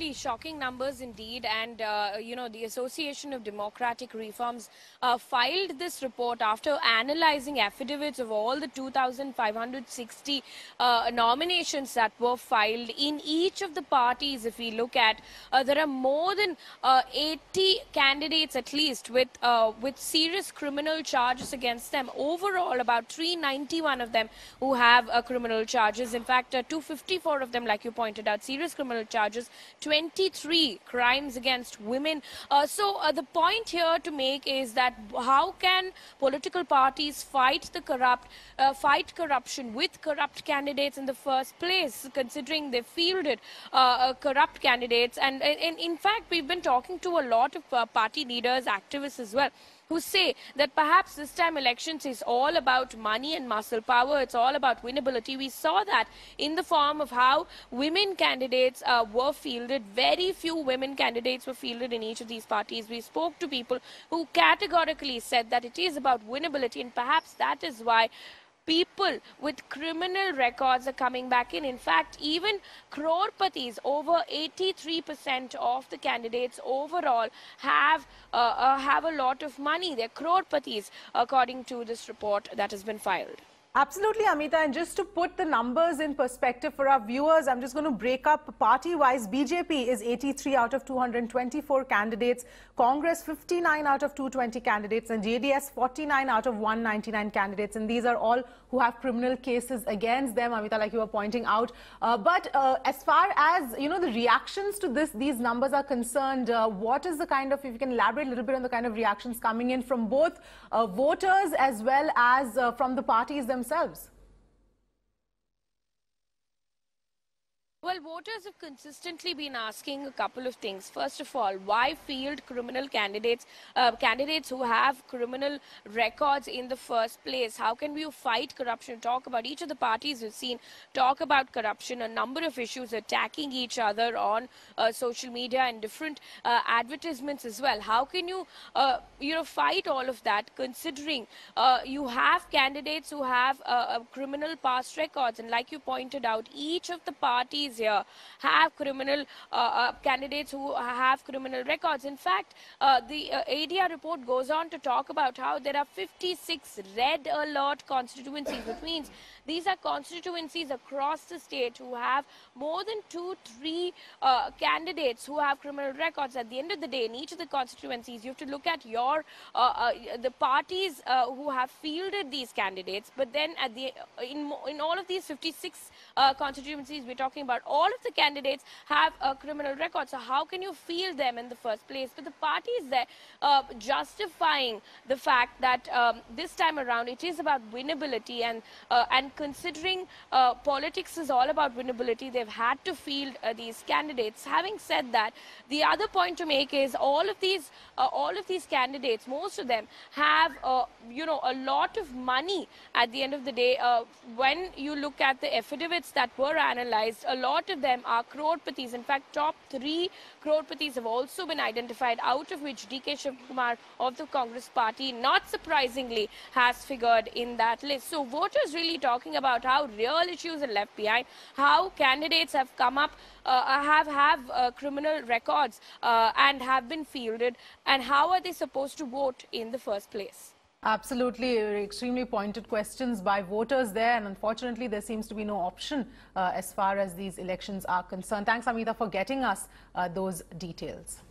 Absolutely shocking numbers indeed. And, the Association of Democratic Reforms filed this report after analyzing affidavits of all the 2,560 nominations that were filed in each of the parties. If we look at, there are more than 80 candidates at least with serious criminal charges against them. Overall, about 391 of them who have criminal charges. In fact, 254 of them, like you pointed out, serious criminal charges, 23 crimes against women. So the point here to make is that how can political parties fight corruption with corrupt candidates in the first place, considering they fielded corrupt candidates. And in fact, we've been talking to a lot of party leaders, activists as well, who say that perhaps this time elections is all about money and muscle power. It's all about winnability. We saw that in the form of how women candidates were fielded. Very few women candidates were fielded in each of these parties. We spoke to people who categorically said that it is about winnability, and perhaps that is why people with criminal records are coming back in. In fact, even crorpatis, over 83% of the candidates overall have a lot of money. They're crorpatis, according to this report that has been filed. Absolutely, Amita. And just to put the numbers in perspective for our viewers, I'm just going to break up party-wise. BJP is 83 out of 224 candidates, Congress 59 out of 220 candidates, and JDS 49 out of 199 candidates. And these are all who have criminal cases against them, Amita, like you were pointing out. But as far as, the reactions to these numbers are concerned, what is the kind of, if you can elaborate a little bit on the kind of reactions coming in from both voters as well as from the parties themselves? Well, voters have consistently been asking a couple of things. First of all, why field criminal candidates, candidates who have criminal records in the first place? How can we fight corruption? Talk about each of the parties we've seen talk about corruption, a number of issues attacking each other on social media and different advertisements as well. How can you, fight all of that, considering you have candidates who have criminal past records, and like you pointed out, each of the parties here have criminal candidates who have criminal records. In fact, the ADR report goes on to talk about how there are 56 red alert constituencies, which means these are constituencies across the state who have more than 2-3 candidates who have criminal records. At the end of the day, in each of the constituencies, you have to look at your the parties who have fielded these candidates. But then at the in all of these 56 constituencies we're talking about, all of the candidates have a criminal record. So how can you field them in the first place? But the party is there justifying the fact that this time around it is about winnability, and considering politics is all about winnability, they've had to field these candidates. Having said that, the other point to make is all of these candidates, most of them have a lot of money at the end of the day. When you look at the affidavits that were analyzed, a lot of them are crorpatis. In fact, top 3 crorpatis have also been identified, out of which DK Shivkumar of the Congress party, not surprisingly, has figured in that list. So voters really talking about how real issues are left behind, how candidates have come up, have criminal records and have been fielded, and how are they supposed to vote in the first place? Absolutely, extremely pointed questions by voters there, and unfortunately there seems to be no option as far as these elections are concerned. Thanks, Amita, for getting us those details.